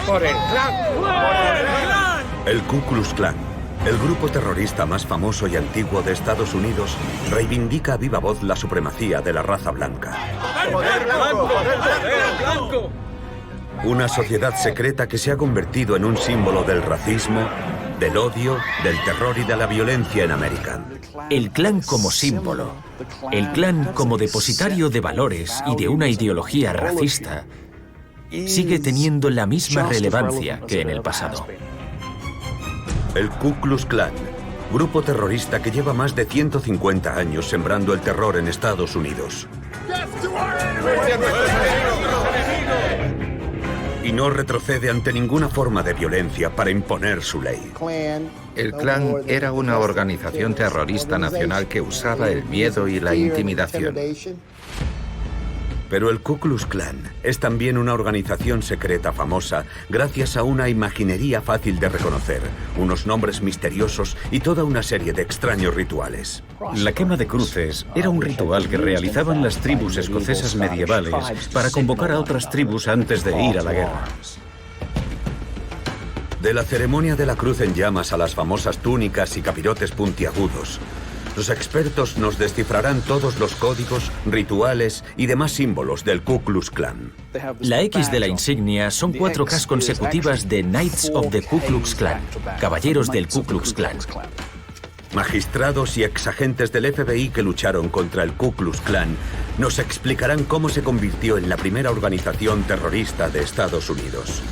¡Por el clan! El Ku Klux Klan, el grupo terrorista más famoso y antiguo de Estados Unidos, reivindica a viva voz la supremacía de la raza blanca. ¡Poder blanco! ¡Poder blanco! Una sociedad secreta que se ha convertido en un símbolo del racismo, del odio, del terror y de la violencia en América. El Klan como símbolo, el Klan como depositario de valores y de una ideología racista, sigue teniendo la misma relevancia que en el pasado. El Ku Klux Klan, grupo terrorista que lleva más de 150 años sembrando el terror en Estados Unidos. Y no retrocede ante ninguna forma de violencia para imponer su ley. El Klan era una organización terrorista nacional que usaba el miedo y la intimidación. Pero el Ku Klux Klan es también una organización secreta famosa gracias a una imaginería fácil de reconocer, unos nombres misteriosos y toda una serie de extraños rituales. La quema de cruces era un ritual que realizaban las tribus escocesas medievales para convocar a otras tribus antes de ir a la guerra. De la ceremonia de la cruz en llamas a las famosas túnicas y capirotes puntiagudos, los expertos nos descifrarán todos los códigos, rituales y demás símbolos del Ku Klux Klan. La X de la insignia son 4 Ks consecutivas de Knights of the Ku Klux Klan, caballeros del Ku Klux Klan. Magistrados y exagentes del FBI que lucharon contra el Ku Klux Klan nos explicarán cómo se convirtió en la primera organización terrorista de Estados Unidos.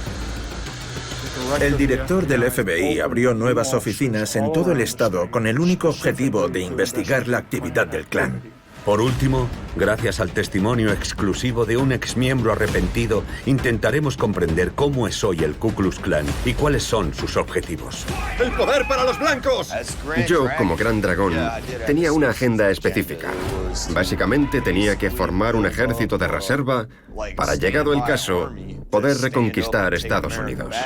El director del FBI abrió nuevas oficinas en todo el estado con el único objetivo de investigar la actividad del Klan. Por último, gracias al testimonio exclusivo de un exmiembro arrepentido, intentaremos comprender cómo es hoy el Ku Klux Klan y cuáles son sus objetivos. ¡El poder para los blancos! Yo, como Gran Dragón, tenía una agenda específica. Básicamente tenía que formar un ejército de reserva para, llegado el caso, poder reconquistar Estados Unidos.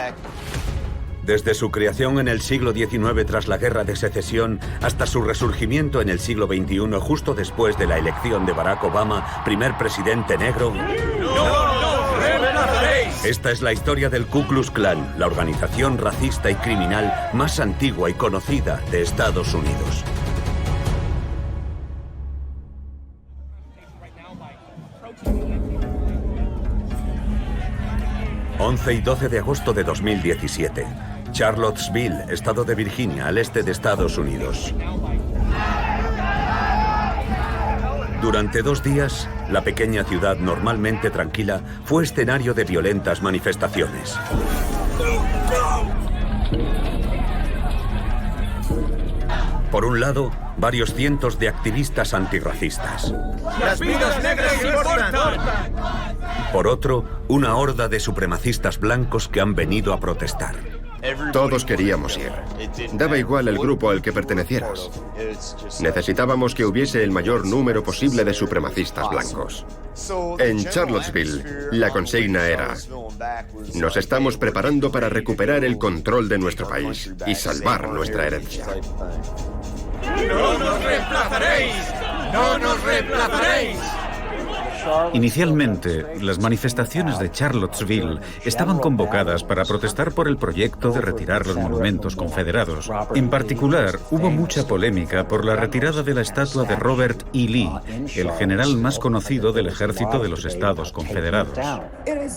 Desde su creación en el siglo XIX tras la Guerra de Secesión hasta su resurgimiento en el siglo XXI justo después de la elección de Barack Obama, primer presidente negro. ¡No reemplazaréis! Esta es la historia del Ku Klux Klan, la organización racista y criminal más antigua y conocida de Estados Unidos. ...11 y 12 de agosto de 2017... Charlottesville, estado de Virginia, al este de Estados Unidos. Durante 2 días, la pequeña ciudad normalmente tranquila fue escenario de violentas manifestaciones. Por un lado, varios cientos de activistas antirracistas. ¡Las vidas negras importan! Por otro, una horda de supremacistas blancos que han venido a protestar. Todos queríamos ir. Daba igual el grupo al que pertenecieras. Necesitábamos que hubiese el mayor número posible de supremacistas blancos. En Charlottesville, la consigna era: nos estamos preparando para recuperar el control de nuestro país y salvar nuestra herencia. ¡No nos reemplazaréis! ¡No nos reemplazaréis! Inicialmente, las manifestaciones de Charlottesville estaban convocadas para protestar por el proyecto de retirar los monumentos confederados. En particular, hubo mucha polémica por la retirada de la estatua de Robert E. Lee, el general más conocido del ejército de los Estados Confederados.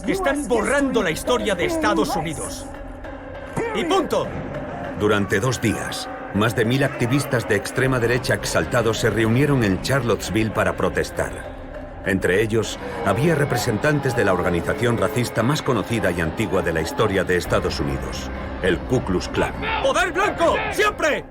Están borrando la historia de Estados Unidos. ¡Y punto! Durante 2 días, más de 1000 activistas de extrema derecha exaltados se reunieron en Charlottesville para protestar. Entre ellos, había representantes de la organización racista más conocida y antigua de la historia de Estados Unidos, el Ku Klux Klan. ¡Poder blanco! ¡Siempre!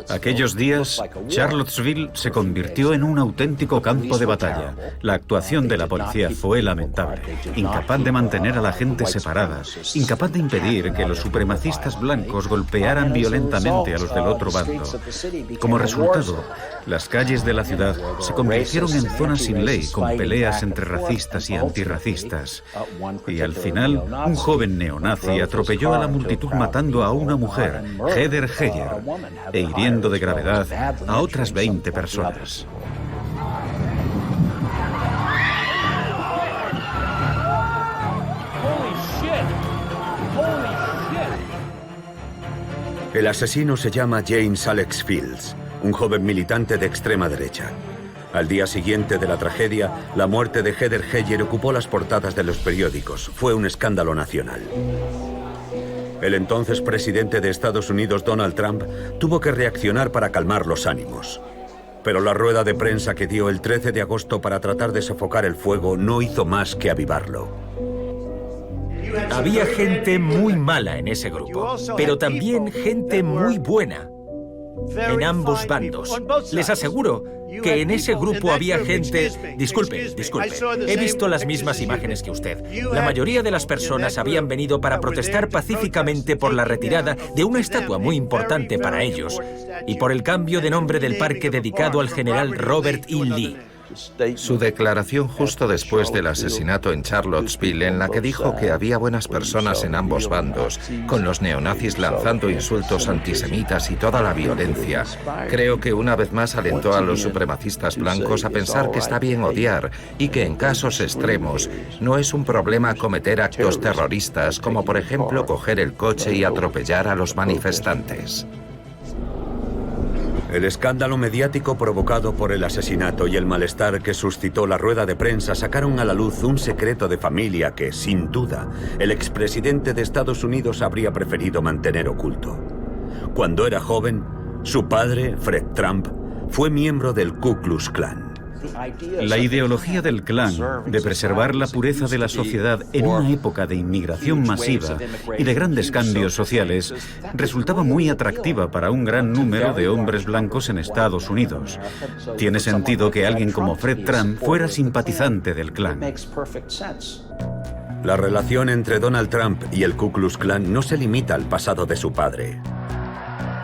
Aquellos días, Charlottesville se convirtió en un auténtico campo de batalla. La actuación de la policía fue lamentable, incapaz de mantener a la gente separada, incapaz de impedir que los supremacistas blancos golpearan violentamente a los del otro bando. Como resultado, las calles de la ciudad se convirtieron en zonas sin ley, con peleas entre racistas y antirracistas. Y al final, un joven neonazi atropelló a la multitud matando a una mujer, Heather Heyer, e hiriendo de gravedad a otras 20 personas. Holy shit! Holy El asesino se llama James Alex Fields, un joven militante de extrema derecha. Al día siguiente de la tragedia, la muerte de Heather Heyer ocupó las portadas de los periódicos. Fue un escándalo nacional. El entonces presidente de Estados Unidos, Donald Trump, tuvo que reaccionar para calmar los ánimos. Pero la rueda de prensa que dio el 13 de agosto para tratar de sofocar el fuego no hizo más que avivarlo. Había gente muy mala en ese grupo, pero también gente muy buena. En ambos bandos. Les aseguro que en ese grupo había gente... Disculpe. He visto las mismas imágenes que usted. La mayoría de las personas habían venido para protestar pacíficamente por la retirada de una estatua muy importante para ellos y por el cambio de nombre del parque dedicado al general Robert E. Lee. Su declaración justo después del asesinato en Charlottesville, en la que dijo que había buenas personas en ambos bandos, con los neonazis lanzando insultos antisemitas y toda la violencia, creo que una vez más alentó a los supremacistas blancos a pensar que está bien odiar y que en casos extremos no es un problema cometer actos terroristas, como por ejemplo coger el coche y atropellar a los manifestantes. El escándalo mediático provocado por el asesinato y el malestar que suscitó la rueda de prensa sacaron a la luz un secreto de familia que, sin duda, el expresidente de Estados Unidos habría preferido mantener oculto. Cuando era joven, su padre, Fred Trump, fue miembro del Ku Klux Klan. La ideología del Klan de preservar la pureza de la sociedad en una época de inmigración masiva y de grandes cambios sociales resultaba muy atractiva para un gran número de hombres blancos en Estados Unidos. Tiene sentido que alguien como Fred Trump fuera simpatizante del Klan. La relación entre Donald Trump y el Ku Klux Klan no se limita al pasado de su padre.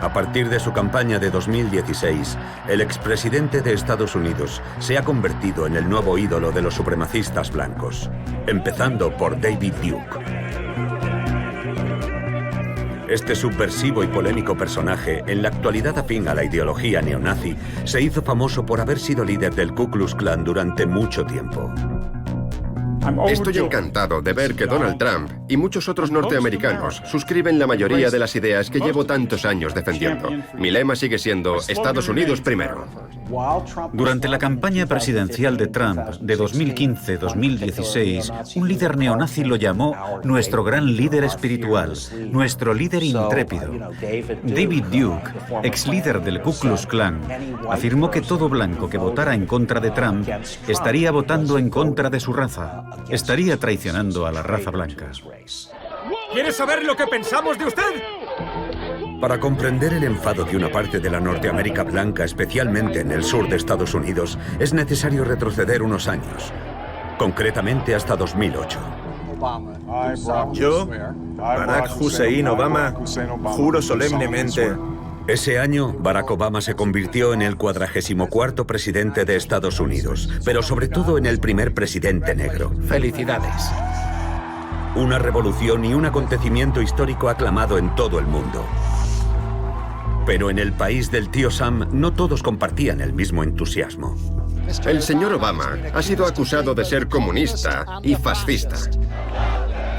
A partir de su campaña de 2016, el expresidente de Estados Unidos se ha convertido en el nuevo ídolo de los supremacistas blancos, empezando por David Duke. Este subversivo y polémico personaje, en la actualidad afín a la ideología neonazi, se hizo famoso por haber sido líder del Ku Klux Klan durante mucho tiempo. Estoy encantado de ver que Donald Trump y muchos otros norteamericanos suscriben la mayoría de las ideas que llevo tantos años defendiendo. Mi lema sigue siendo Estados Unidos primero. Durante la campaña presidencial de Trump de 2015-2016, un líder neonazi lo llamó nuestro gran líder espiritual, nuestro líder intrépido. David Duke, ex líder del Ku Klux Klan, afirmó que todo blanco que votara en contra de Trump estaría votando en contra de su raza, estaría traicionando a la raza blanca. ¿Quieres saber lo que pensamos de usted? Para comprender el enfado de una parte de la Norteamérica blanca, especialmente en el sur de Estados Unidos, es necesario retroceder unos años, concretamente hasta 2008. Yo, Barack Hussein Obama, juro solemnemente... Ese año, Barack Obama se convirtió en el 44º presidente de Estados Unidos, pero sobre todo en el primer presidente negro. ¡Felicidades! Una revolución y un acontecimiento histórico aclamado en todo el mundo. Pero en el país del tío Sam no todos compartían el mismo entusiasmo. El señor Obama ha sido acusado de ser comunista y fascista.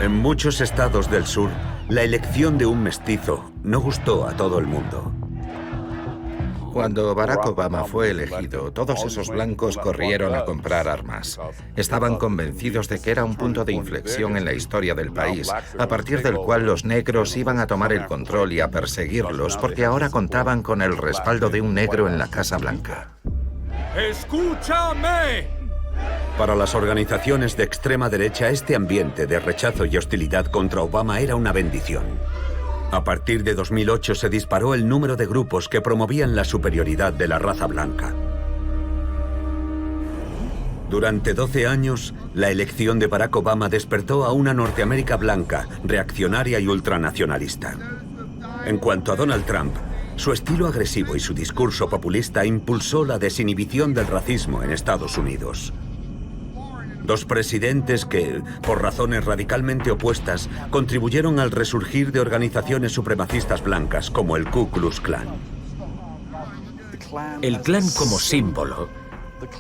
En muchos estados del sur, la elección de un mestizo no gustó a todo el mundo. Cuando Barack Obama fue elegido, todos esos blancos corrieron a comprar armas. Estaban convencidos de que era un punto de inflexión en la historia del país, a partir del cual los negros iban a tomar el control y a perseguirlos, porque ahora contaban con el respaldo de un negro en la Casa Blanca. ¡Escúchame! Para las organizaciones de extrema derecha, este ambiente de rechazo y hostilidad contra Obama era una bendición. A partir de 2008 se disparó el número de grupos que promovían la superioridad de la raza blanca. Durante 12 años, la elección de Barack Obama despertó a una Norteamérica blanca, reaccionaria y ultranacionalista. En cuanto a Donald Trump, su estilo agresivo y su discurso populista impulsó la desinhibición del racismo en Estados Unidos. Dos presidentes que, por razones radicalmente opuestas, contribuyeron al resurgir de organizaciones supremacistas blancas como el Ku Klux Klan. El Klan como símbolo,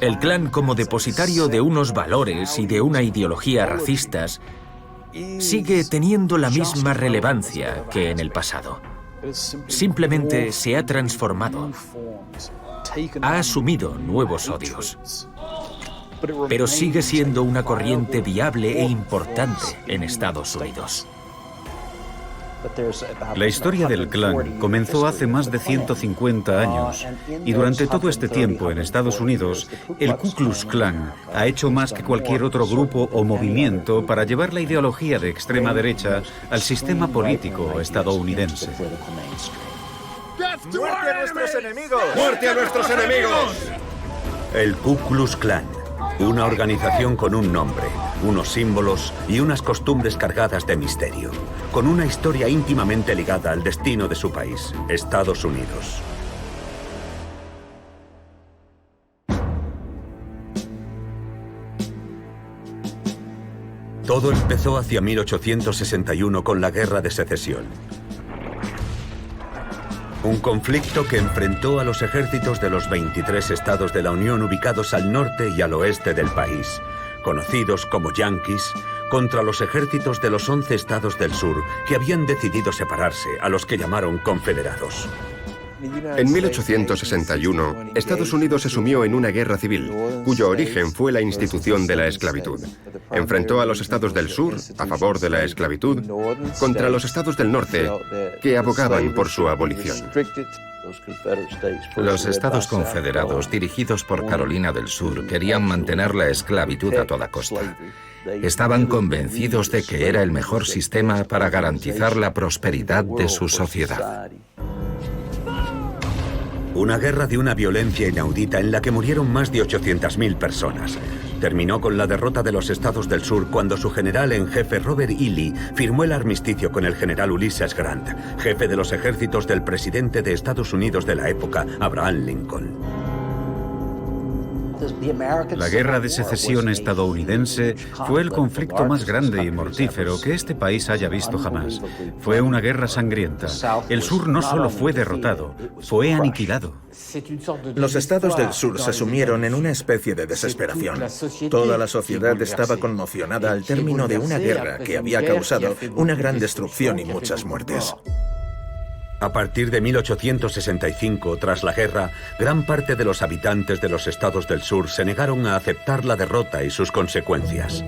el Klan como depositario de unos valores y de una ideología racistas, sigue teniendo la misma relevancia que en el pasado. Simplemente se ha transformado. Ha asumido nuevos odios. Pero sigue siendo una corriente viable e importante en Estados Unidos. La historia del Klan comenzó hace más de 150 años y durante todo este tiempo en Estados Unidos, el Ku Klux Klan ha hecho más que cualquier otro grupo o movimiento para llevar la ideología de extrema derecha al sistema político estadounidense. ¡Muerte a nuestros enemigos! ¡Muerte a nuestros enemigos! El Ku Klux Klan, una organización con un nombre, unos símbolos y unas costumbres cargadas de misterio, con una historia íntimamente ligada al destino de su país, Estados Unidos. Todo empezó hacia 1861 con la Guerra de Secesión. Un conflicto que enfrentó a los ejércitos de los 23 estados de la Unión ubicados al norte y al oeste del país, conocidos como Yankees, contra los ejércitos de los 11 estados del sur que habían decidido separarse, a los que llamaron confederados. En 1861, Estados Unidos se sumió en una guerra civil, cuyo origen fue la institución de la esclavitud. Enfrentó a los estados del sur, a favor de la esclavitud, contra los estados del norte, que abogaban por su abolición. Los estados confederados, dirigidos por Carolina del Sur, querían mantener la esclavitud a toda costa. Estaban convencidos de que era el mejor sistema para garantizar la prosperidad de su sociedad. Una guerra de una violencia inaudita en la que murieron más de 800.000 personas. Terminó con la derrota de los estados del sur cuando su general en jefe Robert E. Lee firmó el armisticio con el general Ulysses Grant, jefe de los ejércitos del presidente de Estados Unidos de la época, Abraham Lincoln. La Guerra de Secesión estadounidense fue el conflicto más grande y mortífero que este país haya visto jamás. Fue una guerra sangrienta. El sur no solo fue derrotado, fue aniquilado. Los estados del sur se sumieron en una especie de desesperación. Toda la sociedad estaba conmocionada al término de una guerra que había causado una gran destrucción y muchas muertes. A partir de 1865, tras la guerra, gran parte de los habitantes de los estados del sur se negaron a aceptar la derrota y sus consecuencias.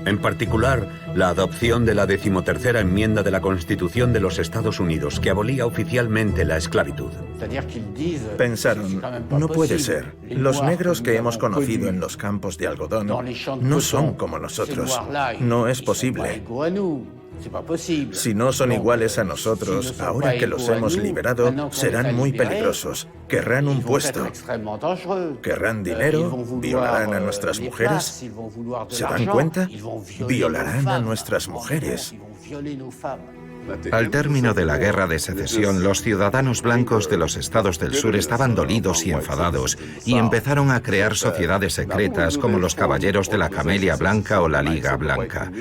En particular, la adopción de la 13ª enmienda de la Constitución de los Estados Unidos, que abolía oficialmente la esclavitud. Pensaron, no puede ser. Los negros que hemos conocido en los campos de algodón no son como nosotros. No es posible. Si no son iguales a nosotros, ahora que los hemos liberado, serán muy peligrosos. Querrán un puesto. Querrán dinero, violarán a nuestras mujeres. ¿Se dan cuenta? Violarán a nuestras mujeres. Al término de la Guerra de Secesión, los ciudadanos blancos de los estados del sur estaban dolidos y enfadados y empezaron a crear sociedades secretas como los Caballeros de la Camelia Blanca o la Liga Blanca.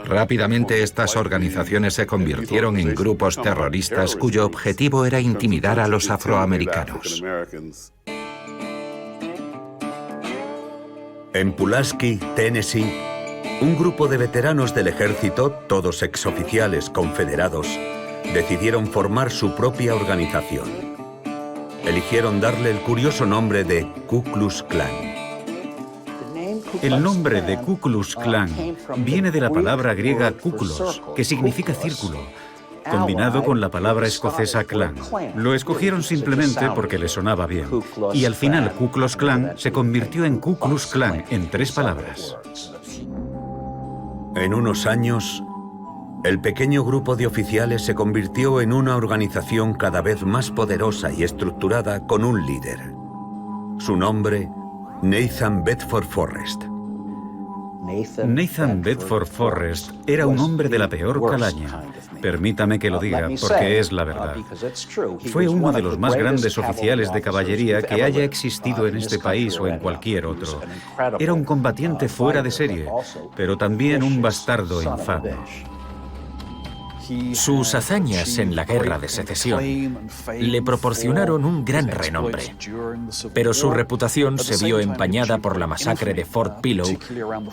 Rápidamente estas organizaciones se convirtieron en grupos terroristas cuyo objetivo era intimidar a los afroamericanos. En Pulaski, Tennessee, un grupo de veteranos del ejército, todos exoficiales confederados, decidieron formar su propia organización. Eligieron darle el curioso nombre de Ku Klux Klan. El nombre de Ku Klux Klan viene de la palabra griega kuklos, que significa círculo, combinado con la palabra escocesa clan. Lo escogieron simplemente porque les sonaba bien. Y al final Ku Klux Klan se convirtió en Ku Klux Klan en 3 palabras. En unos años, el pequeño grupo de oficiales se convirtió en una organización cada vez más poderosa y estructurada con un líder. Su nombre, Nathan Bedford Forrest. Nathan Bedford Forrest era un hombre de la peor calaña. Permítame que lo diga, porque es la verdad. Fue uno de los más grandes oficiales de caballería que haya existido en este país o en cualquier otro. Era un combatiente fuera de serie, pero también un bastardo infame. Sus hazañas en la Guerra de Secesión le proporcionaron un gran renombre, pero su reputación se vio empañada por la masacre de Fort Pillow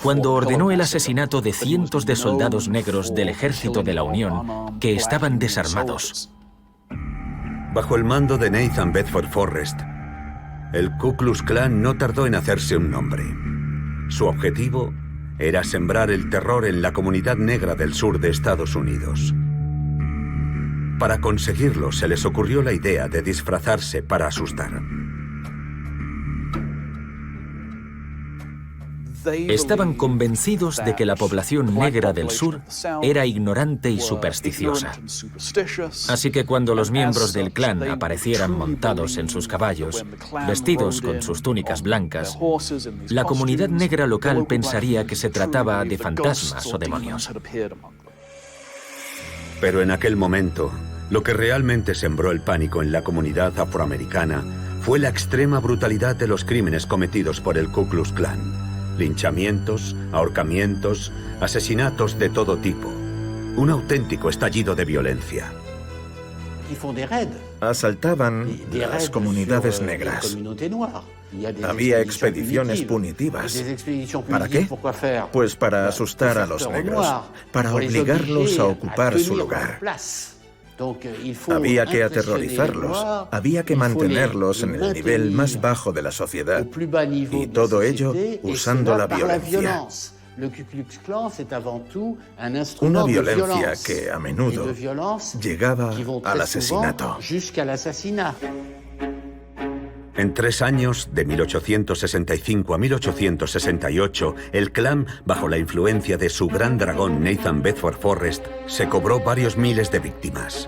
cuando ordenó el asesinato de cientos de soldados negros del ejército de la Unión que estaban desarmados. Bajo el mando de Nathan Bedford Forrest, el Ku Klux Klan no tardó en hacerse un nombre. Su objetivo era sembrar el terror en la comunidad negra del sur de Estados Unidos. Para conseguirlo, se les ocurrió la idea de disfrazarse para asustar. Estaban convencidos de que la población negra del sur era ignorante y supersticiosa. Así que cuando los miembros del clan aparecieran montados en sus caballos, vestidos con sus túnicas blancas, la comunidad negra local pensaría que se trataba de fantasmas o demonios. Pero en aquel momento, lo que realmente sembró el pánico en la comunidad afroamericana fue la extrema brutalidad de los crímenes cometidos por el Ku Klux Klan. Linchamientos, ahorcamientos, asesinatos de todo tipo. Un auténtico estallido de violencia. Asaltaban las comunidades negras. Había expediciones punitivas. ¿Para qué? Pues para asustar a los negros, para obligarlos a ocupar su lugar. Había que aterrorizarlos, había que mantenerlos en el nivel más bajo de la sociedad, y todo ello usando la violencia. Una violencia que a menudo llegaba al asesinato. En 3 años, de 1865 a 1868, el Klan, bajo la influencia de su gran dragón Nathan Bedford Forrest, se cobró varios miles de víctimas.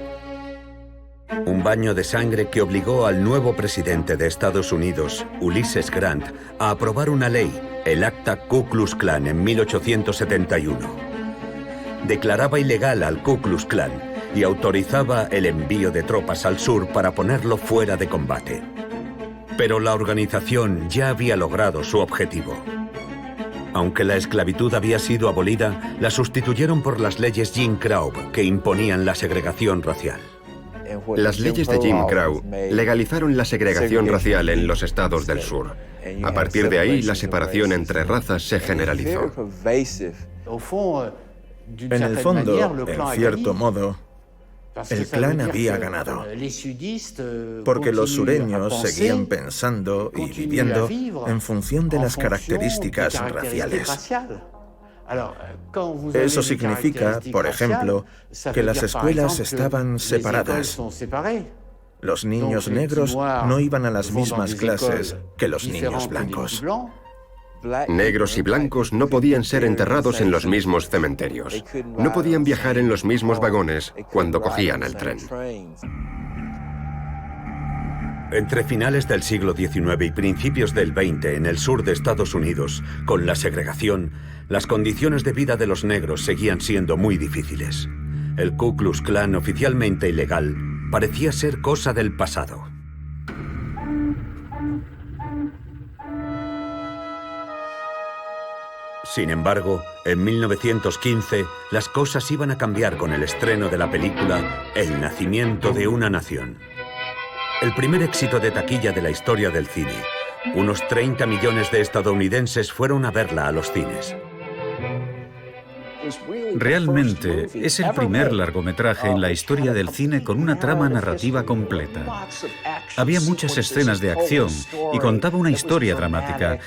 Un baño de sangre que obligó al nuevo presidente de Estados Unidos, Ulysses Grant, a aprobar una ley, el Acta Ku Klux Klan, en 1871. Declaraba ilegal al Ku Klux Klan y autorizaba el envío de tropas al sur para ponerlo fuera de combate. Pero la organización ya había logrado su objetivo. Aunque la esclavitud había sido abolida, la sustituyeron por las leyes Jim Crow, que imponían la segregación racial. Las leyes de Jim Crow legalizaron la segregación racial en los estados del sur. A partir de ahí, la separación entre razas se generalizó. En el fondo, en cierto modo, el Klan había ganado, porque los sureños seguían pensando y viviendo en función de las características raciales. Eso significa, por ejemplo, que las escuelas estaban separadas. Los niños negros no iban a las mismas clases que los niños blancos. Negros y blancos no podían ser enterrados en los mismos cementerios. No podían viajar en los mismos vagones cuando cogían el tren. Entre finales del siglo XIX y principios del XX en el sur de Estados Unidos, con la segregación, las condiciones de vida de los negros seguían siendo muy difíciles. El Ku Klux Klan, oficialmente ilegal, parecía ser cosa del pasado. Sin embargo, en 1915, las cosas iban a cambiar con el estreno de la película El nacimiento de una nación. El primer éxito de taquilla de la historia del cine. Unos 30 millones de estadounidenses fueron a verla a los cines. Realmente es el primer largometraje en la historia del cine con una trama narrativa completa. Había muchas escenas de acción y contaba una historia dramática.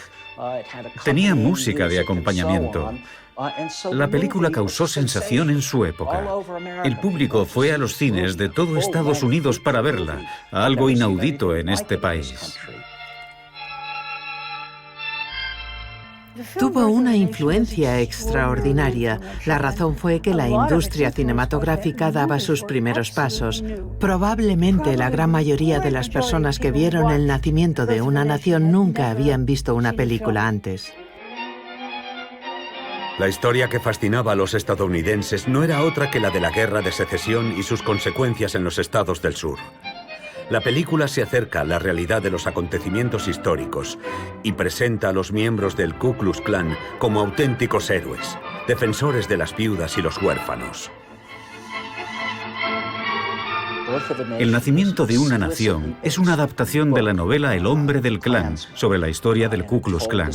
Tenía música de acompañamiento. La película causó sensación en su época. El público fue a los cines de todo Estados Unidos para verla, algo inaudito en este país. Tuvo una influencia extraordinaria. La razón fue que la industria cinematográfica daba sus primeros pasos. Probablemente la gran mayoría de las personas que vieron El nacimiento de una nación nunca habían visto una película antes. La historia que fascinaba a los estadounidenses no era otra que la de la Guerra de Secesión y sus consecuencias en los estados del sur. La película se acerca a la realidad de los acontecimientos históricos y presenta a los miembros del Ku Klux Klan como auténticos héroes, defensores de las viudas y los huérfanos. El nacimiento de una nación es una adaptación de la novela El hombre del clan, sobre la historia del Ku Klux Klan.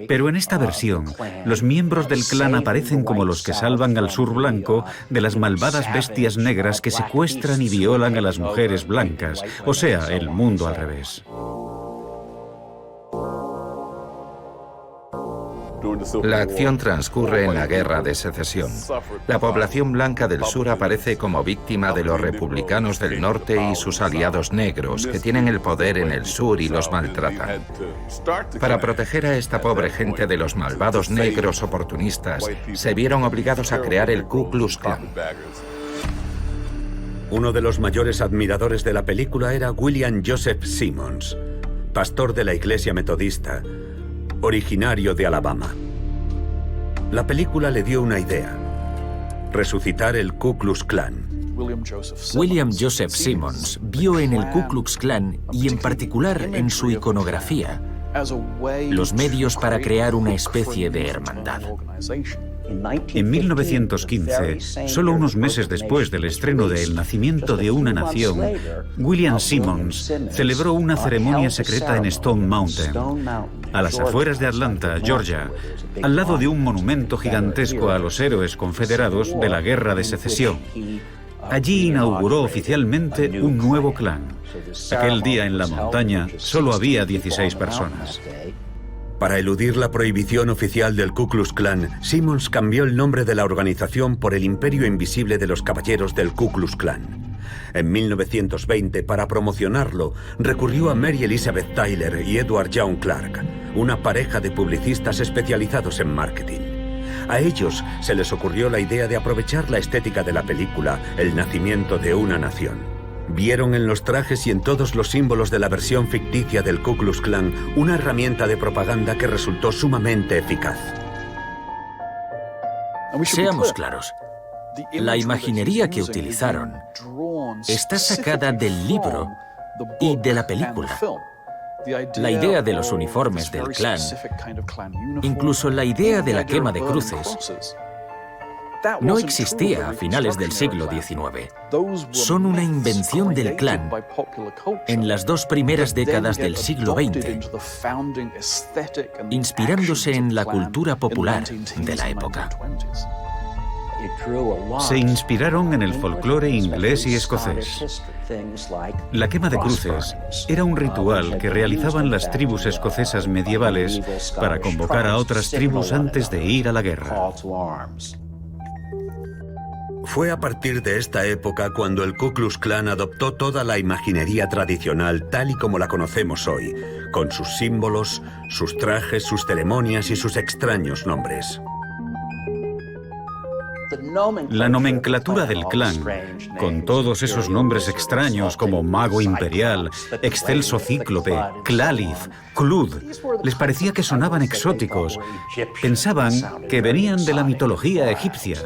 Pero en esta versión, los miembros del clan aparecen como los que salvan al sur blanco de las malvadas bestias negras que secuestran y violan a las mujeres blancas, o sea, el mundo al revés. La acción transcurre en la Guerra de Secesión. La población blanca del sur aparece como víctima de los republicanos del norte y sus aliados negros, que tienen el poder en el sur y los maltratan. Para proteger a esta pobre gente de los malvados negros oportunistas, se vieron obligados a crear el Ku Klux Klan. Uno de los mayores admiradores de la película era William Joseph Simmons, pastor de la Iglesia Metodista, originario de Alabama. La película le dio una idea: resucitar el Ku Klux Klan. William Joseph Simmons vio en el Ku Klux Klan, y en particular en su iconografía, los medios para crear una especie de hermandad. En 1915, solo unos meses después del estreno de El nacimiento de una nación, William Simmons celebró una ceremonia secreta en Stone Mountain, a las afueras de Atlanta, Georgia, al lado de un monumento gigantesco a los héroes confederados de la Guerra de Secesión. Allí inauguró oficialmente un nuevo clan. Aquel día en la montaña solo había 16 personas. Para eludir la prohibición oficial del Ku Klux Klan, Simmons cambió el nombre de la organización por el Imperio Invisible de los Caballeros del Ku Klux Klan. En 1920, para promocionarlo, recurrió a Mary Elizabeth Tyler y Edward Young Clark, una pareja de publicistas especializados en marketing. A ellos se les ocurrió la idea de aprovechar la estética de la película El nacimiento de una nación. Vieron en los trajes y en todos los símbolos de la versión ficticia del Ku Klux Klan una herramienta de propaganda que resultó sumamente eficaz. Seamos claros, la imaginería que utilizaron está sacada del libro y de la película. La idea de los uniformes del clan, incluso la idea de la quema de cruces, no existía a finales del siglo XIX. Son una invención del clan en las 2 primeras décadas del siglo XX, inspirándose en la cultura popular de la época. Se inspiraron en el folclore inglés y escocés. La quema de cruces era un ritual que realizaban las tribus escocesas medievales para convocar a otras tribus antes de ir a la guerra. Fue a partir de esta época cuando el Ku Klux Klan adoptó toda la imaginería tradicional tal y como la conocemos hoy, con sus símbolos, sus trajes, sus ceremonias y sus extraños nombres. La nomenclatura del clan, con todos esos nombres extraños como Mago Imperial, Excelso Cíclope, Clalith, Clud, les parecía que sonaban exóticos. Pensaban que venían de la mitología egipcia.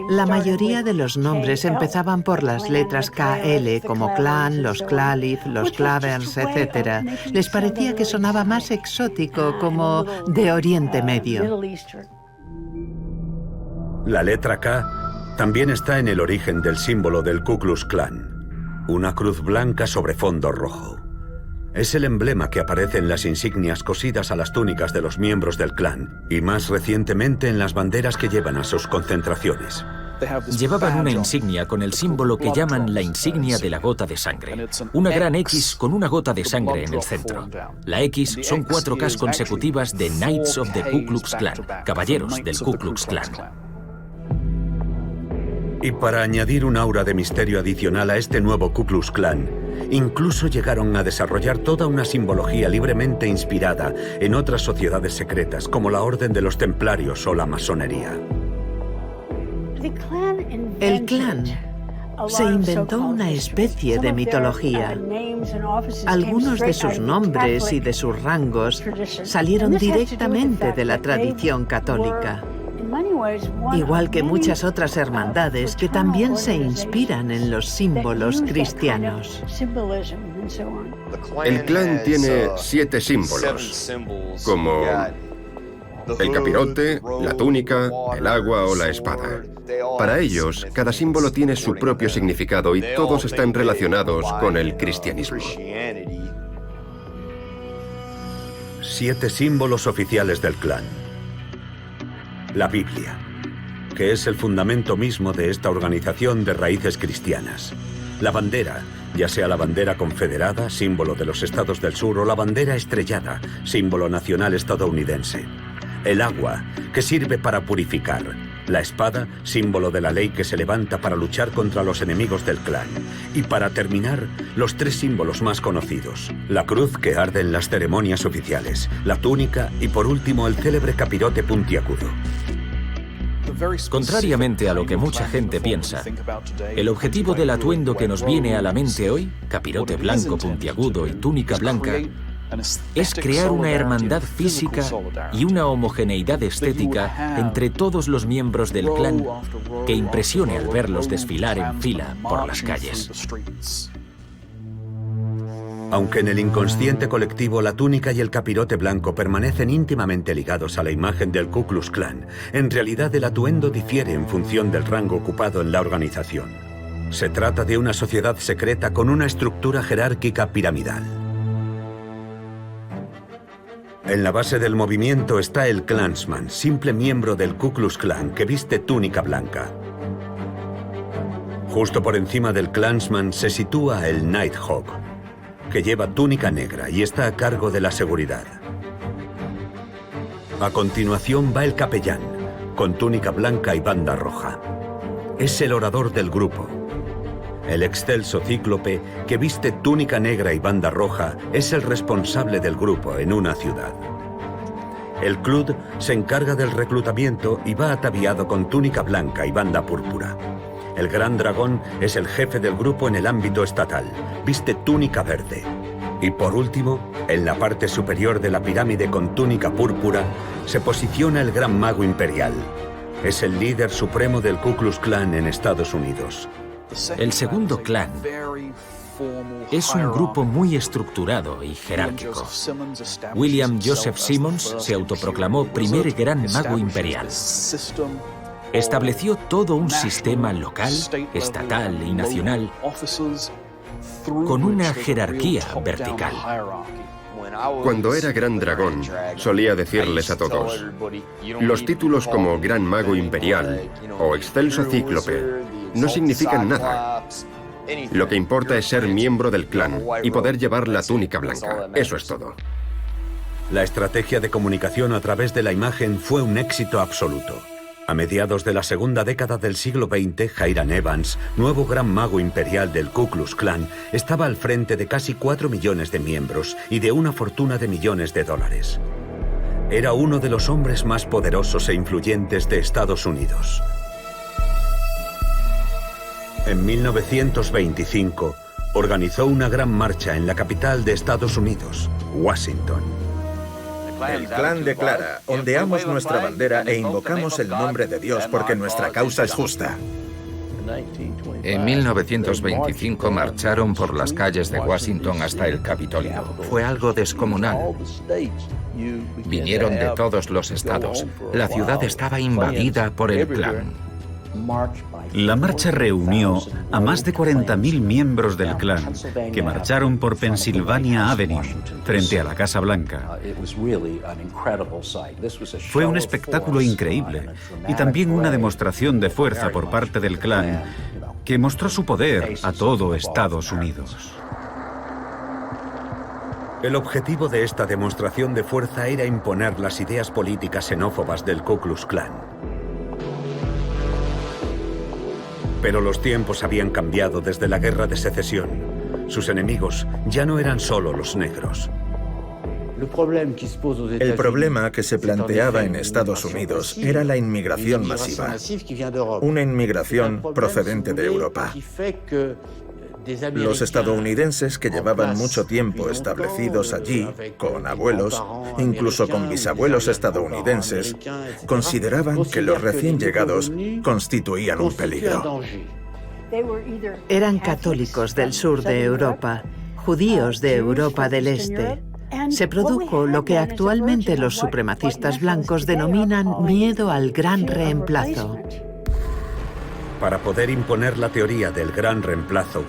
La mayoría de los nombres empezaban por las letras KL, como Clan, los Clalith, los Clavers, etc. Les parecía que sonaba más exótico, como de Oriente Medio. La letra K también está en el origen del símbolo del Ku Klux Klan, una cruz blanca sobre fondo rojo. Es el emblema que aparece en las insignias cosidas a las túnicas de los miembros del clan y más recientemente en las banderas que llevan a sus concentraciones. Llevaban una insignia con el símbolo que llaman la insignia de la gota de sangre. Una gran X con una gota de sangre en el centro. La X son 4 Ks consecutivas de Knights of the Ku Klux Klan, caballeros del Ku Klux Klan. Y para añadir un aura de misterio adicional a este nuevo Ku Klux Klan, incluso llegaron a desarrollar toda una simbología libremente inspirada en otras sociedades secretas como la Orden de los Templarios o la masonería. El clan se inventó una especie de mitología. Algunos de sus nombres y de sus rangos salieron directamente de la tradición católica, igual que muchas otras hermandades que también se inspiran en los símbolos cristianos. El clan tiene 7 símbolos, como el capirote, la túnica, el agua o la espada. Para ellos, cada símbolo tiene su propio significado y todos están relacionados con el cristianismo. 7 símbolos oficiales del clan. La Biblia, que es el fundamento mismo de esta organización de raíces cristianas. La bandera, ya sea la bandera confederada, símbolo de los estados del sur, o la bandera estrellada, símbolo nacional estadounidense. El agua, que sirve para purificar. La espada, símbolo de la ley que se levanta para luchar contra los enemigos del clan. Y para terminar, los 3 símbolos más conocidos. La cruz que arde en las ceremonias oficiales, la túnica y por último el célebre capirote puntiagudo. Contrariamente a lo que mucha gente piensa, el objetivo del atuendo que nos viene a la mente hoy, capirote blanco puntiagudo y túnica blanca, es crear una hermandad física y una homogeneidad estética entre todos los miembros del clan que impresione al verlos desfilar en fila por las calles. Aunque en el inconsciente colectivo la túnica y el capirote blanco permanecen íntimamente ligados a la imagen del Ku Klux Klan, en realidad el atuendo difiere en función del rango ocupado en la organización. Se trata de una sociedad secreta con una estructura jerárquica piramidal. En la base del movimiento está el Klansman, simple miembro del Ku Klux Klan que viste túnica blanca. Justo por encima del Klansman se sitúa el Nighthawk, que lleva túnica negra y está a cargo de la seguridad. A continuación va el capellán, con túnica blanca y banda roja. Es el orador del grupo. El excelso cíclope, que viste túnica negra y banda roja, es el responsable del grupo en una ciudad. El Clud se encarga del reclutamiento y va ataviado con túnica blanca y banda púrpura. El Gran Dragón es el jefe del grupo en el ámbito estatal, viste túnica verde. Y por último, en la parte superior de la pirámide con túnica púrpura, se posiciona el Gran Mago Imperial. Es el líder supremo del Ku Klux Klan en Estados Unidos. El segundo clan es un grupo muy estructurado y jerárquico. William Joseph Simmons se autoproclamó primer Gran Mago Imperial. Estableció todo un sistema local, estatal y nacional con una jerarquía vertical. Cuando era Gran Dragón, solía decirles a todos, los títulos como Gran Mago Imperial o Excelso Cíclope no significan nada. Lo que importa es ser miembro del clan y poder llevar la túnica blanca. Eso es todo. La estrategia de comunicación a través de la imagen fue un éxito absoluto. A mediados de la segunda década del siglo XX, Hiram Evans, nuevo Gran Mago Imperial del Ku Klux Klan, estaba al frente de casi 4 millones de miembros y de una fortuna de millones de dólares. Era uno de los hombres más poderosos e influyentes de Estados Unidos. En 1925, organizó una gran marcha en la capital de Estados Unidos, Washington. El clan declara, ondeamos nuestra bandera e invocamos el nombre de Dios porque nuestra causa es justa. En 1925 marcharon por las calles de Washington hasta el Capitolio. Fue algo descomunal. Vinieron de todos los estados. La ciudad estaba invadida por el clan. La marcha reunió a más de 40.000 miembros del clan que marcharon por Pennsylvania Avenue, frente a la Casa Blanca. Fue un espectáculo increíble y también una demostración de fuerza por parte del clan que mostró su poder a todo Estados Unidos. El objetivo de esta demostración de fuerza era imponer las ideas políticas xenófobas del Ku Klux Klan. Pero los tiempos habían cambiado desde la Guerra de Secesión. Sus enemigos ya no eran solo los negros. El problema que se planteaba en Estados Unidos era la inmigración masiva, una inmigración procedente de Europa. Los estadounidenses que llevaban mucho tiempo establecidos allí, con abuelos, incluso con bisabuelos estadounidenses, consideraban que los recién llegados constituían un peligro. Eran católicos del sur de Europa, judíos de Europa del Este. Se produjo lo que actualmente los supremacistas blancos denominan miedo al gran reemplazo. Para poder imponer la teoría del gran reemplazo,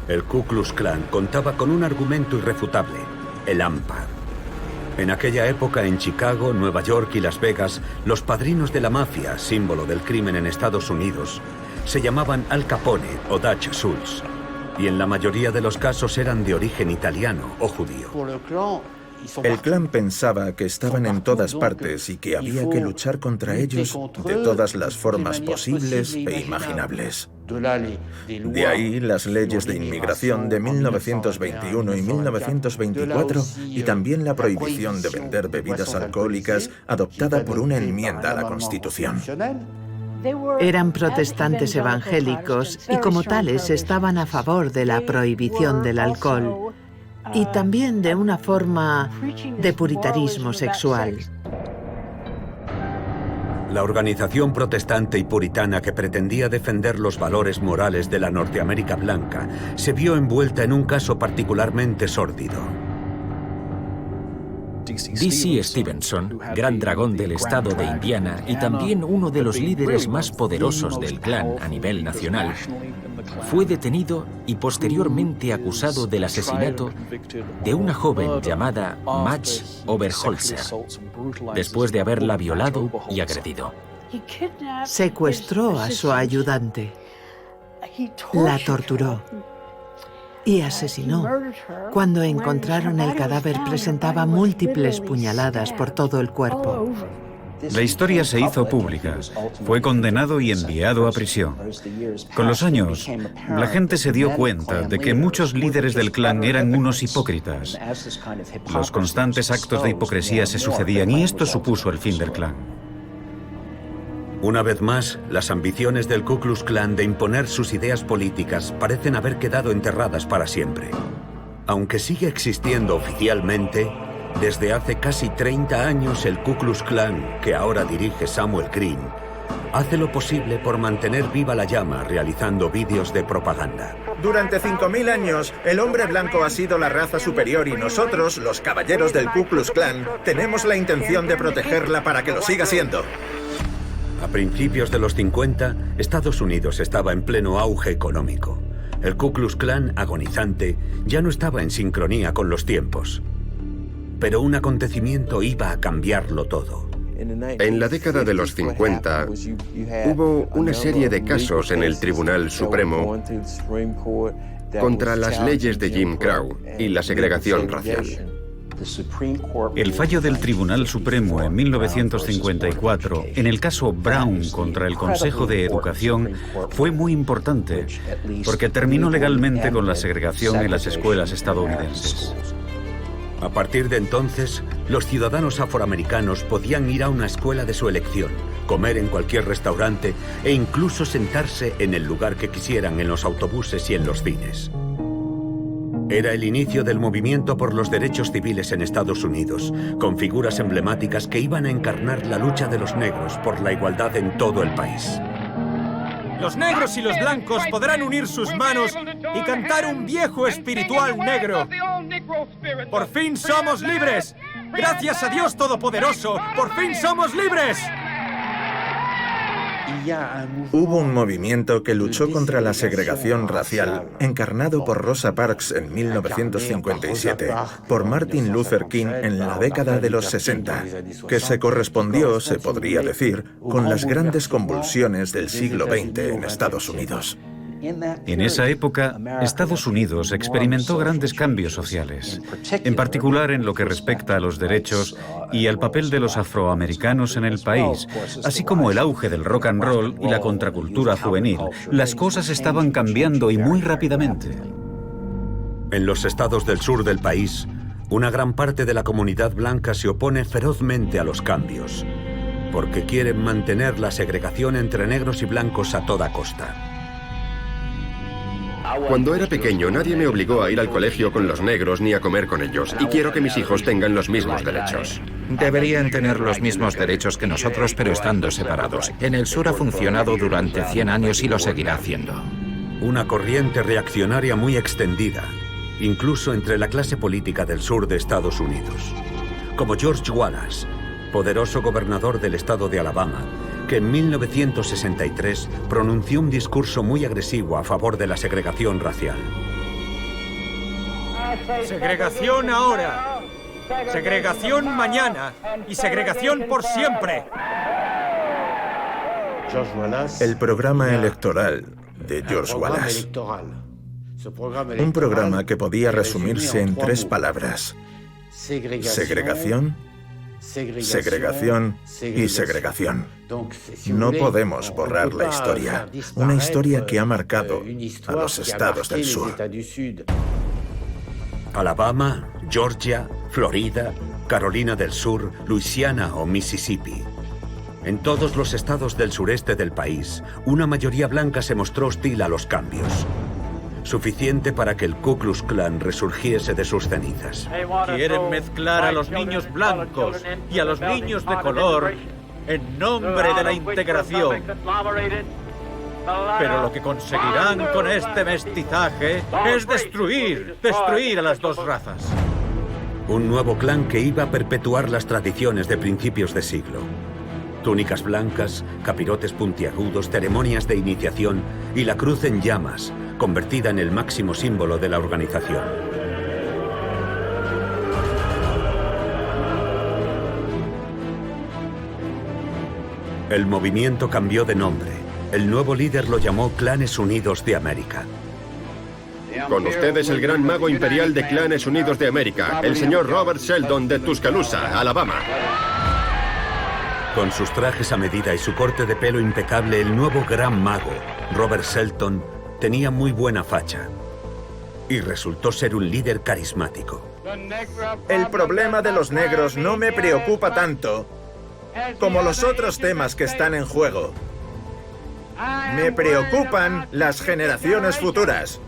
el Ku Klux Klan contaba con un argumento irrefutable, el AMPA. En aquella época, en Chicago, Nueva York y Las Vegas, los padrinos de la mafia, símbolo del crimen en Estados Unidos, se llamaban Al Capone o Dutch Schultz, y en la mayoría de los casos eran de origen italiano o judío. El clan pensaba que estaban en todas partes y que había que luchar contra ellos de todas las formas posibles e imaginables. De ahí las leyes de inmigración de 1921 y 1924 y también la prohibición de vender bebidas alcohólicas adoptada por una enmienda a la Constitución. Eran protestantes evangélicos y como tales estaban a favor de la prohibición del alcohol y también de una forma de puritarismo sexual. La organización protestante y puritana que pretendía defender los valores morales de la Norteamérica blanca se vio envuelta en un caso particularmente sórdido. D.C. Stevenson, gran dragón del estado de Indiana y también uno de los líderes más poderosos del clan a nivel nacional, fue detenido y posteriormente acusado del asesinato de una joven llamada Madge Oberholzer, después de haberla violado y agredido. Secuestró a su ayudante, la torturó y asesinó. Cuando encontraron el cadáver presentaba múltiples puñaladas por todo el cuerpo. La historia se hizo pública. Fue condenado y enviado a prisión. Con los años, la gente se dio cuenta de que muchos líderes del clan eran unos hipócritas. Los constantes actos de hipocresía se sucedían y esto supuso el fin del clan. Una vez más, las ambiciones del Ku Klux Klan de imponer sus ideas políticas parecen haber quedado enterradas para siempre. Aunque sigue existiendo oficialmente, desde hace casi 30 años el Ku Klux Klan, que ahora dirige Samuel Green, hace lo posible por mantener viva la llama realizando vídeos de propaganda. Durante 5000 años, el hombre blanco ha sido la raza superior y nosotros, los caballeros del Ku Klux Klan, tenemos la intención de protegerla para que lo siga siendo. A principios de los 50, Estados Unidos estaba en pleno auge económico. El Ku Klux Klan, agonizante, ya no estaba en sincronía con los tiempos. Pero un acontecimiento iba a cambiarlo todo. En la década de los 50, hubo una serie de casos en el Tribunal Supremo contra las leyes de Jim Crow y la segregación racial. El fallo del Tribunal Supremo en 1954, en el caso Brown contra el Consejo de Educación, fue muy importante, porque terminó legalmente con la segregación en las escuelas estadounidenses. A partir de entonces, los ciudadanos afroamericanos podían ir a una escuela de su elección, comer en cualquier restaurante e incluso sentarse en el lugar que quisieran en los autobuses y en los cines. Era el inicio del movimiento por los derechos civiles en Estados Unidos, con figuras emblemáticas que iban a encarnar la lucha de los negros por la igualdad en todo el país. Los negros y los blancos podrán unir sus manos y cantar un viejo espiritual negro. ¡Por fin somos libres! ¡Gracias a Dios Todopoderoso! ¡Por fin somos libres! Hubo un movimiento que luchó contra la segregación racial, encarnado por Rosa Parks en 1957, por Martin Luther King en la década de los 60, que se correspondió, se podría decir, con las grandes convulsiones del siglo XX en Estados Unidos. En esa época, Estados Unidos experimentó grandes cambios sociales, en particular en lo que respecta a los derechos y al papel de los afroamericanos en el país, así como el auge del rock and roll y la contracultura juvenil. Las cosas estaban cambiando y muy rápidamente. En los estados del sur del país, una gran parte de la comunidad blanca se opone ferozmente a los cambios, porque quieren mantener la segregación entre negros y blancos a toda costa. Cuando era pequeño, nadie me obligó a ir al colegio con los negros ni a comer con ellos, y quiero que mis hijos tengan los mismos derechos. Deberían tener los mismos derechos que nosotros, pero estando separados. En el sur ha funcionado durante 100 años y lo seguirá haciendo. Una corriente reaccionaria muy extendida, incluso entre la clase política del sur de Estados Unidos. Como George Wallace, poderoso gobernador del estado de Alabama, que en 1963 pronunció un discurso muy agresivo a favor de la segregación racial. Segregación ahora, segregación mañana y segregación por siempre. El programa electoral de George Wallace. Un programa que podía resumirse en 3 palabras: segregación, segregación y segregación. No podemos borrar la historia, una historia que ha marcado a los estados del sur. Alabama, Georgia, Florida, Carolina del Sur, Luisiana o Mississippi. En todos los estados del sureste del país, una mayoría blanca se mostró hostil a los cambios. Suficiente para que el Ku Klux Klan resurgiese de sus cenizas. Quieren mezclar a los niños blancos y a los niños de color en nombre de la integración. Pero lo que conseguirán con este mestizaje es destruir a las 2 razas. Un nuevo clan que iba a perpetuar las tradiciones de principios de siglo. Túnicas blancas, capirotes puntiagudos, ceremonias de iniciación y la cruz en llamas, convertida en el máximo símbolo de la organización. El movimiento cambió de nombre. El nuevo líder lo llamó Clanes Unidos de América. Con ustedes el gran mago imperial de Clanes Unidos de América, el señor Robert Sheldon de Tuscaloosa, Alabama. Con sus trajes a medida y su corte de pelo impecable, el nuevo gran mago, Robert Shelton, tenía muy buena facha. Y resultó ser un líder carismático. El problema de los negros no me preocupa tanto como los otros temas que están en juego. Me preocupan las generaciones futuras.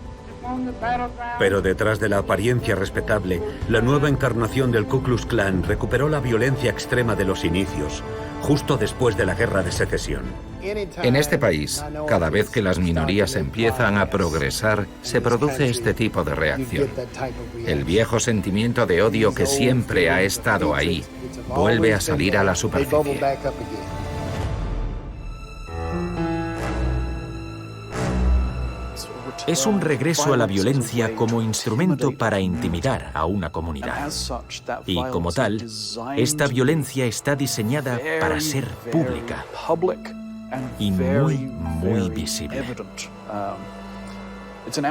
Pero detrás de la apariencia respetable, la nueva encarnación del Ku Klux Klan recuperó la violencia extrema de los inicios, justo después de la Guerra de Secesión. En este país, cada vez que las minorías empiezan a progresar, se produce este tipo de reacción. El viejo sentimiento de odio que siempre ha estado ahí vuelve a salir a la superficie. Es un regreso a la violencia como instrumento para intimidar a una comunidad. Y como tal, esta violencia está diseñada para ser pública y muy visible.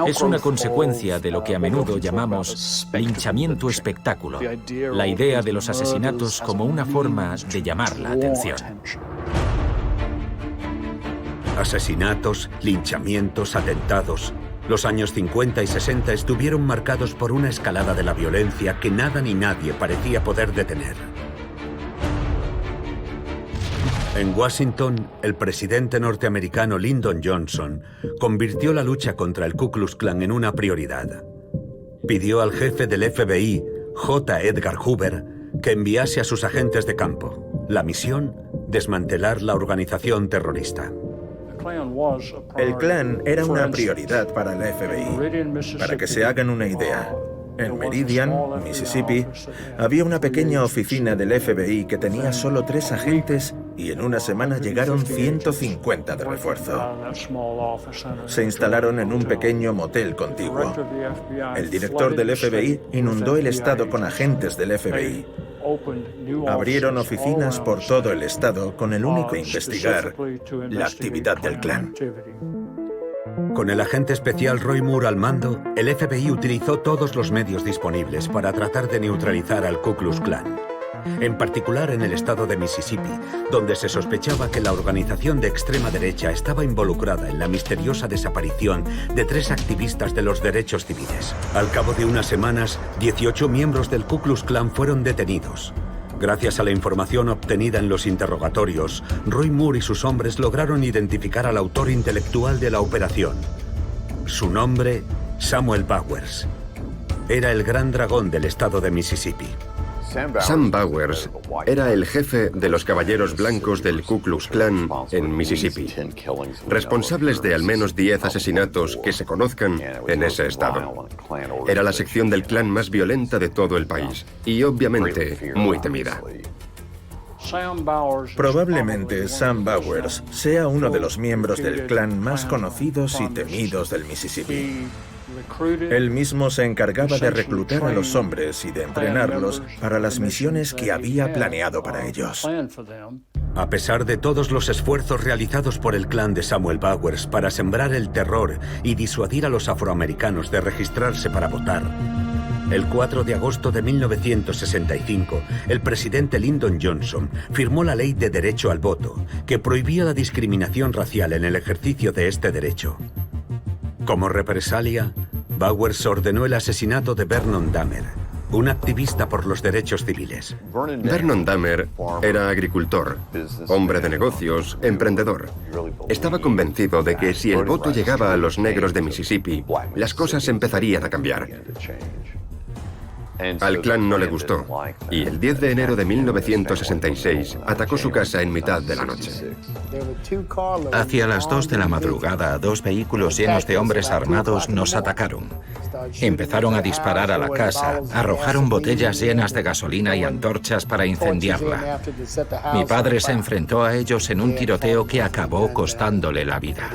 Es una consecuencia de lo que a menudo llamamos linchamiento espectáculo, la idea de los asesinatos como una forma de llamar la atención. Asesinatos, linchamientos, atentados. Los años 50 y 60 estuvieron marcados por una escalada de la violencia que nada ni nadie parecía poder detener. En Washington, el presidente norteamericano Lyndon Johnson convirtió la lucha contra el Ku Klux Klan en una prioridad. Pidió al jefe del FBI, J. Edgar Hoover, que enviase a sus agentes de campo. La misión, desmantelar la organización terrorista. El Klan era una prioridad para la FBI. Para que se hagan una idea, en Meridian, Mississippi, había una pequeña oficina del FBI que tenía solo 3 agentes y en una semana llegaron 150 de refuerzo. Se instalaron en un pequeño motel contiguo. El director del FBI inundó el estado con agentes del FBI. Abrieron oficinas por todo el estado con el único de investigar la actividad del Klan. Con el agente especial Roy Moore al mando, el FBI utilizó todos los medios disponibles para tratar de neutralizar al Ku Klux Klan. En particular en el estado de Mississippi, donde se sospechaba que la organización de extrema derecha estaba involucrada en la misteriosa desaparición de 3 activistas de los derechos civiles. Al cabo de unas semanas, 18 miembros del Ku Klux Klan fueron detenidos. Gracias a la información obtenida en los interrogatorios, Roy Moore y sus hombres lograron identificar al autor intelectual de la operación. Su nombre, Samuel Bowers. Era el gran dragón del estado de Mississippi. Sam Bowers era el jefe de los caballeros blancos del Ku Klux Klan en Mississippi, responsables de al menos 10 asesinatos que se conozcan en ese estado. Era la sección del Klan más violenta de todo el país y obviamente muy temida. Probablemente Sam Bowers sea uno de los miembros del clan más conocidos y temidos del Mississippi. Él mismo se encargaba de reclutar a los hombres y de entrenarlos para las misiones que había planeado para ellos. A pesar de todos los esfuerzos realizados por el clan de Samuel Bowers para sembrar el terror y disuadir a los afroamericanos de registrarse para votar, el 4 de agosto de 1965, el presidente Lyndon Johnson firmó la Ley de Derecho al Voto, que prohibía la discriminación racial en el ejercicio de este derecho. Como represalia, Bowers ordenó el asesinato de Vernon Dahmer, un activista por los derechos civiles. Vernon Dahmer era agricultor, hombre de negocios, emprendedor. Estaba convencido de que si el voto llegaba a los negros de Mississippi, las cosas empezarían a cambiar. Al clan no le gustó, y el 10 de enero de 1966 atacó su casa en mitad de la noche. Hacia las 2 de la madrugada, 2 vehículos llenos de hombres armados nos atacaron. Empezaron a disparar a la casa, arrojaron botellas llenas de gasolina y antorchas para incendiarla. Mi padre se enfrentó a ellos en un tiroteo que acabó costándole la vida.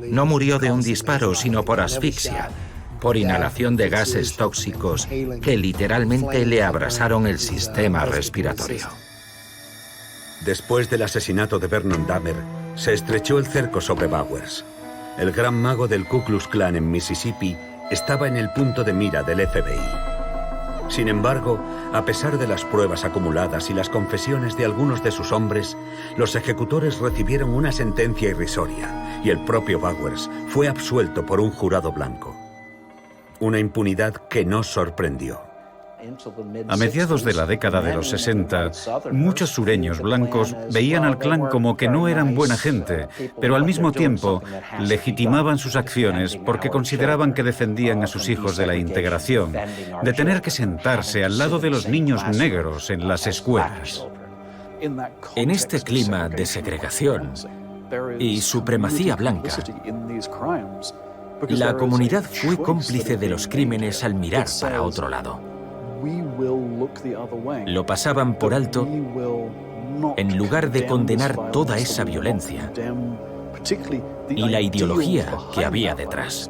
No murió de un disparo, sino por asfixia, por inhalación de gases tóxicos que literalmente le abrasaron el sistema respiratorio. Después del asesinato de Vernon Dahmer, se estrechó el cerco sobre Bowers. El gran mago del Ku Klux Klan en Mississippi estaba en el punto de mira del FBI. Sin embargo, a pesar de las pruebas acumuladas y las confesiones de algunos de sus hombres, los ejecutores recibieron una sentencia irrisoria y el propio Bowers fue absuelto por un jurado blanco. Una impunidad que no sorprendió. A mediados de la década de los 60, muchos sureños blancos veían al clan como que no eran buena gente, pero al mismo tiempo legitimaban sus acciones porque consideraban que defendían a sus hijos de la integración, de tener que sentarse al lado de los niños negros en las escuelas. En este clima de segregación y supremacía blanca, la comunidad fue cómplice de los crímenes al mirar para otro lado. Lo pasaban por alto en lugar de condenar toda esa violencia y la ideología que había detrás.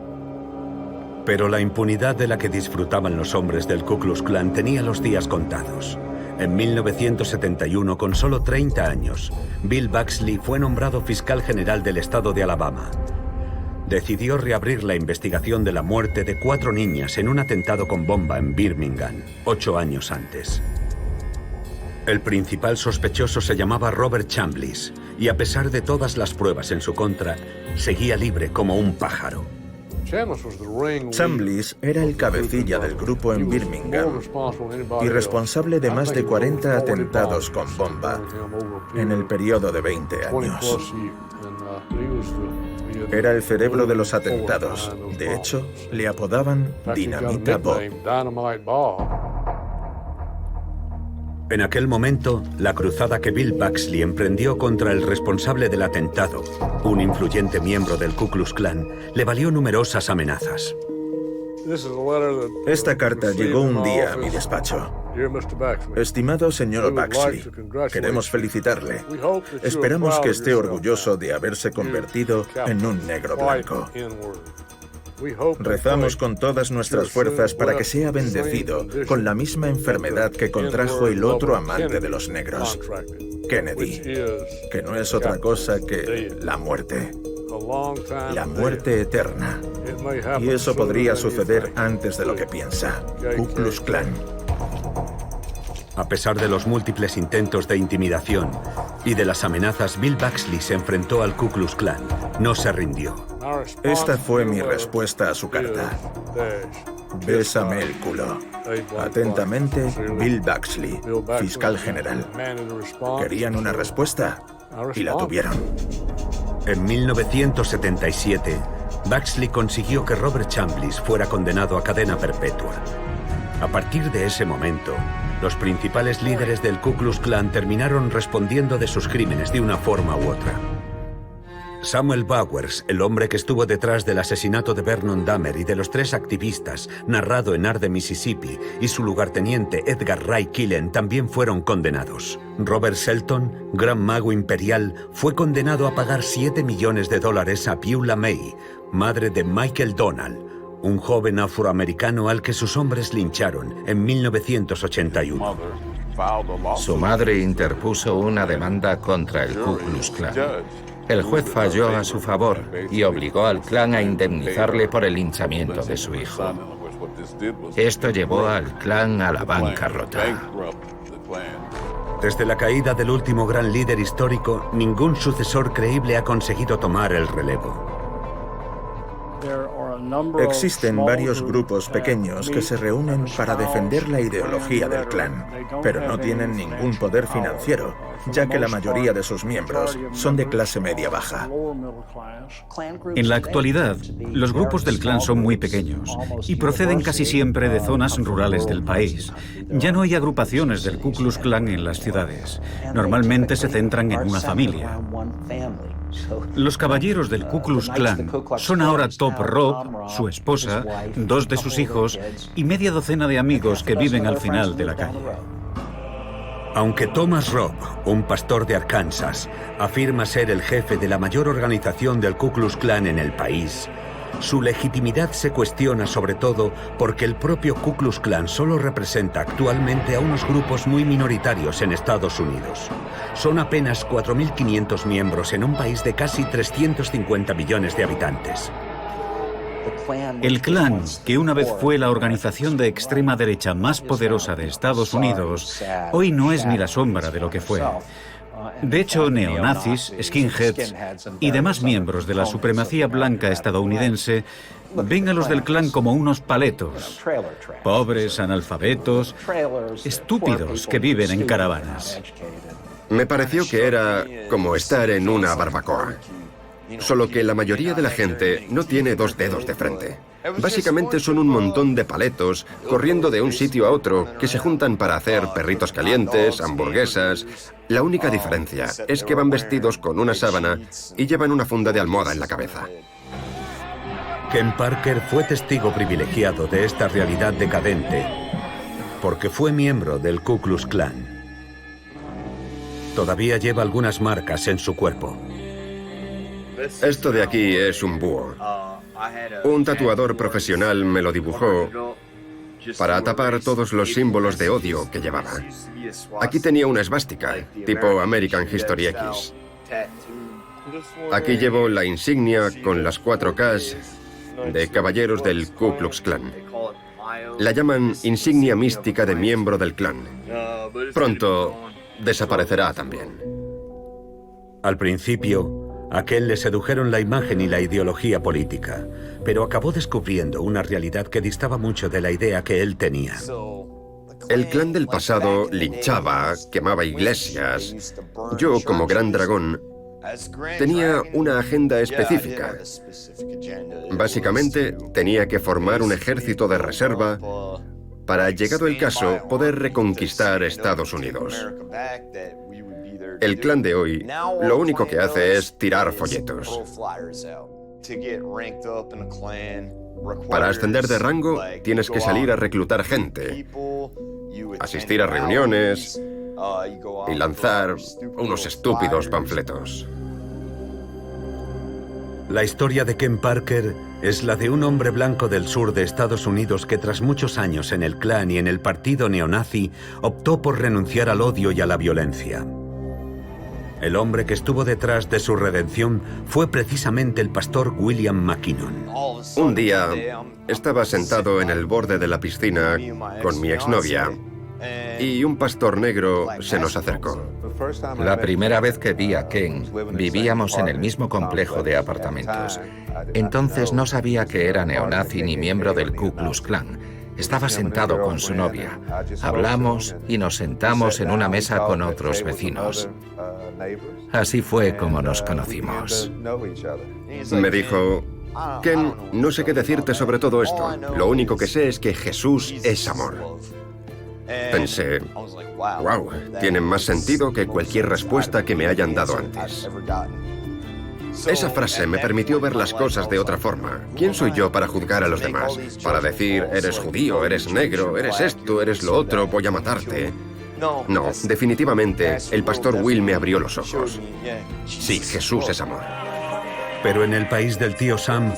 Pero la impunidad de la que disfrutaban los hombres del Ku Klux Klan tenía los días contados. En 1971, con solo 30 años, Bill Buxley fue nombrado fiscal general del estado de Alabama. Decidió reabrir la investigación de la muerte de 4 niñas en un atentado con bomba en Birmingham, 8 años antes. El principal sospechoso se llamaba Robert Chambliss, y a pesar de todas las pruebas en su contra, seguía libre como un pájaro. Chambliss era el cabecilla del grupo en Birmingham y responsable de más de 40 atentados con bomba en el periodo de 20 años. Era el cerebro de los atentados. De hecho, le apodaban Dinamita Bob. En aquel momento, la cruzada que Bill Buxley emprendió contra el responsable del atentado, un influyente miembro del Ku Klux Klan, le valió numerosas amenazas. Esta carta llegó un día a mi despacho. Estimado señor Buxley, queremos felicitarle. Esperamos que esté orgulloso de haberse convertido en un negro blanco. Rezamos con todas nuestras fuerzas para que sea bendecido con la misma enfermedad que contrajo el otro amante de los negros, Kennedy, que no es otra cosa que la muerte. La muerte eterna. Y eso podría suceder antes de lo que piensa. Ku Klux Klan. A pesar de los múltiples intentos de intimidación y de las amenazas, Bill Buxley se enfrentó al Ku Klux Klan. No se rindió. Esta fue mi respuesta a su carta. Bésame el culo. Atentamente, Bill Buxley, fiscal general. Querían una respuesta y la tuvieron. En 1977, Buxley consiguió que Robert Chambliss fuera condenado a cadena perpetua. A partir de ese momento, los principales líderes del Ku Klux Klan terminaron respondiendo de sus crímenes de una forma u otra. Samuel Bowers, el hombre que estuvo detrás del asesinato de Vernon Dahmer y de los 3 activistas, narrado en Arde, Mississippi, y su lugarteniente Edgar Ray Killen también fueron condenados. Robert Shelton, gran mago imperial, fue condenado a pagar $7 millones a Beulah May, madre de Michael Donald, un joven afroamericano al que sus hombres lincharon en 1981. Su madre interpuso una demanda contra el Ku Klux Klan. El juez falló a su favor y obligó al clan a indemnizarle por el linchamiento de su hijo. Esto llevó al clan a la bancarrota. Desde la caída del último gran líder histórico, ningún sucesor creíble ha conseguido tomar el relevo. Existen varios grupos pequeños que se reúnen para defender la ideología del clan, pero no tienen ningún poder financiero, ya que la mayoría de sus miembros son de clase media baja. En la actualidad, los grupos del clan son muy pequeños y proceden casi siempre de zonas rurales del país. Ya no hay agrupaciones del Ku Klux Klan en las ciudades. Normalmente se centran en una familia. Los caballeros del Ku Klux Klan son ahora Top Rob, su esposa, 2 de sus hijos y media docena de amigos que viven al final de la calle. Aunque Thomas Robb, un pastor de Arkansas, afirma ser el jefe de la mayor organización del Ku Klux Klan en el país, su legitimidad se cuestiona sobre todo porque el propio Ku Klux Klan solo representa actualmente a unos grupos muy minoritarios en Estados Unidos. Son apenas 4.500 miembros en un país de casi 350 millones de habitantes. El Klan, que una vez fue la organización de extrema derecha más poderosa de Estados Unidos, hoy no es ni la sombra de lo que fue. De hecho, neonazis, skinheads y demás miembros de la supremacía blanca estadounidense ven a los del Klan como unos paletos, pobres, analfabetos, estúpidos que viven en caravanas. Me pareció que era como estar en una barbacoa. Solo que la mayoría de la gente no tiene 2 dedos de frente. Básicamente son un montón de paletos corriendo de un sitio a otro que se juntan para hacer perritos calientes, hamburguesas. La única diferencia es que van vestidos con una sábana y llevan una funda de almohada en la cabeza. Ken Parker fue testigo privilegiado de esta realidad decadente porque fue miembro del Ku Klux Klan. Todavía lleva algunas marcas en su cuerpo. Esto de aquí es un búho. Un tatuador profesional me lo dibujó para tapar todos los símbolos de odio que llevaba. Aquí tenía una esvástica, tipo American History X. Aquí llevo la insignia con las 4 Ks de caballeros del Ku Klux Klan. La llaman insignia mística de miembro del clan. Pronto desaparecerá también. Al principio, a Ken le sedujeron la imagen y la ideología política, pero acabó descubriendo una realidad que distaba mucho de la idea que él tenía. El clan del pasado linchaba, quemaba iglesias. Yo, como gran dragón, tenía una agenda específica. Básicamente, tenía que formar un ejército de reserva para, llegado el caso, poder reconquistar Estados Unidos. El clan de hoy lo único que hace es tirar folletos. Para ascender de rango, tienes que salir a reclutar gente, asistir a reuniones y lanzar unos estúpidos panfletos. La historia de Ken Parker es la de un hombre blanco del sur de Estados Unidos que tras muchos años en el clan y en el partido neonazi optó por renunciar al odio y a la violencia. El hombre que estuvo detrás de su redención fue precisamente el pastor William McKinnon. Un día estaba sentado en el borde de la piscina con mi exnovia y un pastor negro se nos acercó. La primera vez que vi a Ken, vivíamos en el mismo complejo de apartamentos. Entonces no sabía que era neonazi ni miembro del Ku Klux Klan. Estaba sentado con su novia. Hablamos y nos sentamos en una mesa con otros vecinos. Así fue como nos conocimos. Me dijo: Ken, no sé qué decirte sobre todo esto. Lo único que sé es que Jesús es amor. Pensé, wow, tiene más sentido que cualquier respuesta que me hayan dado antes. Esa frase me permitió ver las cosas de otra forma. ¿Quién soy yo para juzgar a los demás? Para decir, eres judío, eres negro, eres esto, eres lo otro, voy a matarte. No, definitivamente, el pastor Will me abrió los ojos. Sí, Jesús es amor. Pero en el país del tío Sam,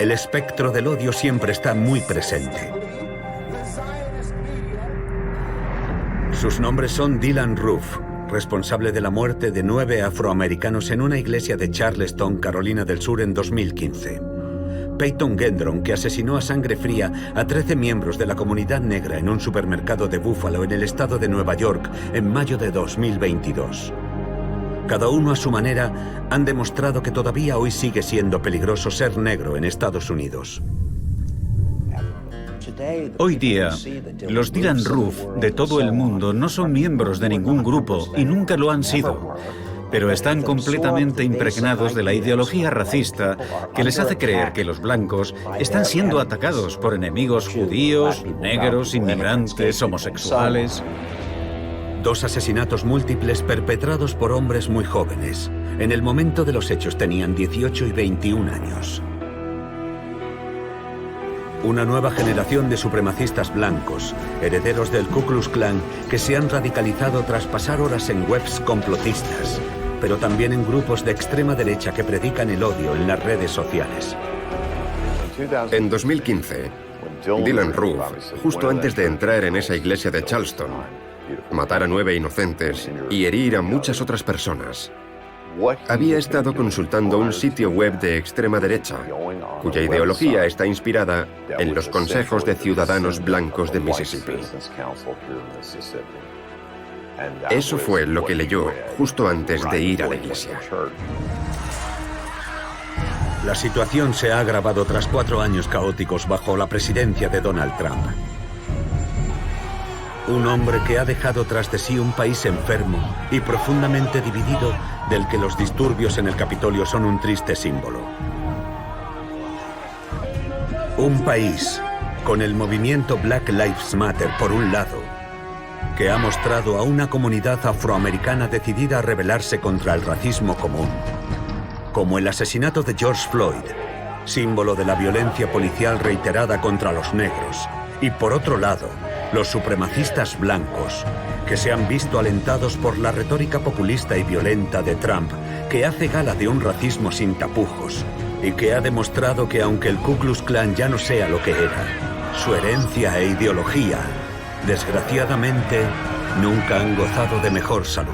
el espectro del odio siempre está muy presente. Sus nombres son Dylann Roof, responsable de la muerte de 9 afroamericanos en una iglesia de Charleston, Carolina del Sur, en 2015. Peyton Gendron, que asesinó a sangre fría a 13 miembros de la comunidad negra en un supermercado de Buffalo, en el estado de Nueva York, en mayo de 2022. Cada uno a su manera han demostrado que todavía hoy sigue siendo peligroso ser negro en Estados Unidos. Hoy día, los Dylann Roof de todo el mundo no son miembros de ningún grupo y nunca lo han sido, pero están completamente impregnados de la ideología racista que les hace creer que los blancos están siendo atacados por enemigos judíos, negros, inmigrantes, homosexuales. 2 asesinatos múltiples perpetrados por hombres muy jóvenes. En el momento de los hechos tenían 18 y 21 años. Una nueva generación de supremacistas blancos, herederos del Ku Klux Klan, que se han radicalizado tras pasar horas en webs complotistas, pero también en grupos de extrema derecha que predican el odio en las redes sociales. En 2015, Dylann Roof, justo antes de entrar en esa iglesia de Charleston, matar a 9 inocentes y herir a muchas otras personas, había estado consultando un sitio web de extrema derecha, cuya ideología está inspirada en los consejos de ciudadanos blancos de Mississippi. Eso fue lo que leyó justo antes de ir a la iglesia. La situación se ha agravado tras 4 años caóticos bajo la presidencia de Donald Trump. Un hombre que ha dejado tras de sí un país enfermo y profundamente dividido, del que los disturbios en el Capitolio son un triste símbolo. Un país con el movimiento Black Lives Matter por un lado, que ha mostrado a una comunidad afroamericana decidida a rebelarse contra el racismo común, como el asesinato de George Floyd, símbolo de la violencia policial reiterada contra los negros, y por otro lado, los supremacistas blancos, que se han visto alentados por la retórica populista y violenta de Trump, que hace gala de un racismo sin tapujos, y que ha demostrado que aunque el Ku Klux Klan ya no sea lo que era, su herencia e ideología, desgraciadamente, nunca han gozado de mejor salud.